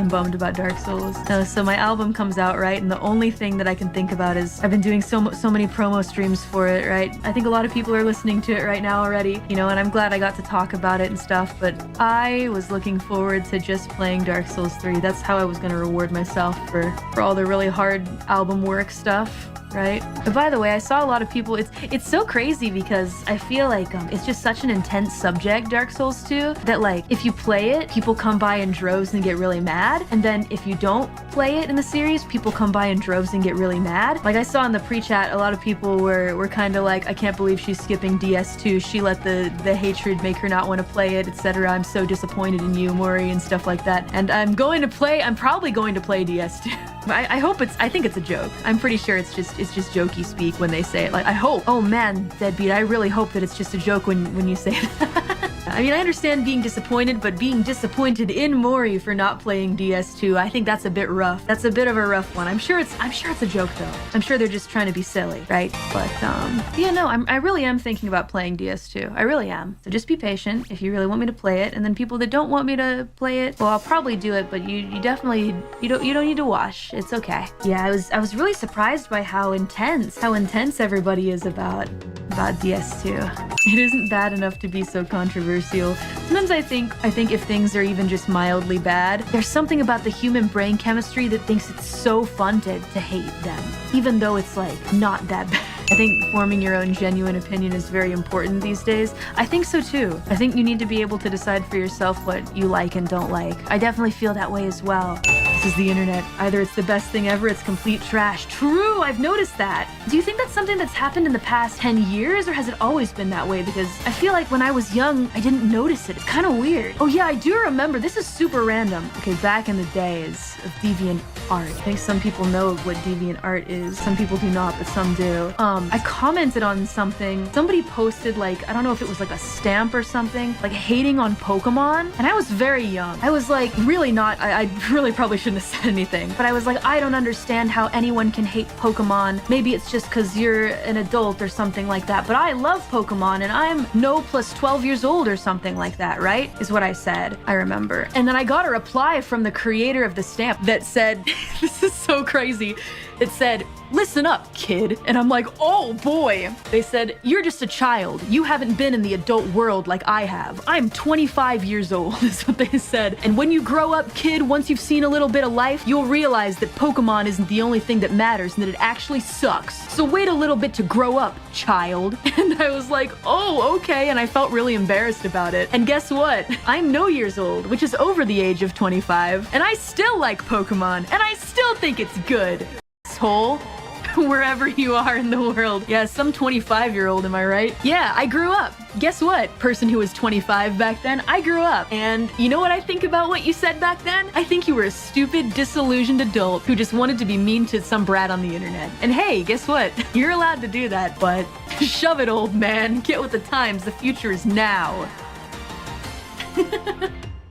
I'm bummed about Dark Souls. So my album comes out, right? And the only thing that I can think about is I've been doing so many promo streams for it, right? I think a lot of people are listening to it right now already, you know, and I'm glad I got to talk about it and stuff, but I was looking forward to just playing Dark Souls 3. That's how I was gonna reward myself for all the really hard album work stuff. Right? But by the way, I saw a lot of people, it's so crazy because I feel like it's just such an intense subject, Dark Souls 2, that like if you play it, people come by in droves and get really mad, and then if you don't play it in the series, people come by in droves and get really mad. Like I saw in the pre-chat, a lot of people were kind of like, I can't believe she's skipping DS2, she let the hatred make her not want to play it, etc. I'm so disappointed in you, Mori, and stuff like that. And I'm probably going to play DS2. I think it's a joke. I'm pretty sure it's just jokey speak when they say it. Like, I hope. Oh man, Deadbeat, I really hope that it's just a joke when you say that. I mean, I understand being disappointed, but being disappointed in Mori for not playing DS2, I think that's a bit rough. That's a bit of a rough one. I'm sure it's a joke though. I'm sure they're just trying to be silly, right? But yeah, no, I really am thinking about playing DS2. I really am. So just be patient if you really want me to play it, and then people that don't want me to play it, well, I'll probably do it, but you definitely don't need to watch. It's okay. Yeah, I was really surprised by how intense everybody is about DS2. It isn't bad enough to be so controversial. Sometimes I think if things are even just mildly bad, there's something about the human brain chemistry that thinks it's so fun to hate them, even though it's like not that bad. I think forming your own genuine opinion is very important these days. I think so too. I think you need to be able to decide for yourself what you like and don't like. I definitely feel that way as well. This is the internet. Either it's the best thing ever, it's complete trash. True, I've noticed that. Do you think that's something that's happened in the past 10 years, or has it always been that way? Because I feel like when I was young, I didn't notice it. It's kind of weird. Oh yeah, I do remember. This is super random. Okay, back in the days of DeviantArt. I think some people know what DeviantArt is. Some people do not, but some do. I commented on something. Somebody posted like, I don't know if it was like a stamp or something, like hating on Pokemon. And I was very young. I was like, really not, I really probably shouldn't have said anything. But I was like, I don't understand how anyone can hate Pokemon. Maybe it's just because you're an adult or something like that. But I love Pokemon and I'm no plus 12 years old or something like that, right? Is what I said. I remember. And then I got a reply from the creator of the stamp that said, this is so crazy. It said, listen up, kid. And I'm like, oh boy. They said, you're just a child. You haven't been in the adult world like I have. I'm 25 years old, is what they said. And when you grow up, kid, once you've seen a little bit of life, you'll realize that Pokemon isn't the only thing that matters and that it actually sucks. So wait a little bit to grow up, child. And I was like, oh, okay. And I felt really embarrassed about it. And guess what? I'm no years old, which is over the age of 25. And I still like Pokemon. And I still think it's good. Asshole. Wherever you are in the world. Yeah, some 25-year-old, am I right? Yeah, I grew up. Guess what? Person who was 25 back then, I grew up. And you know what I think about what you said back then? I think you were a stupid, disillusioned adult who just wanted to be mean to some brat on the internet. And hey, guess what? You're allowed to do that, but shove it, old man. Get with the times. The future is now.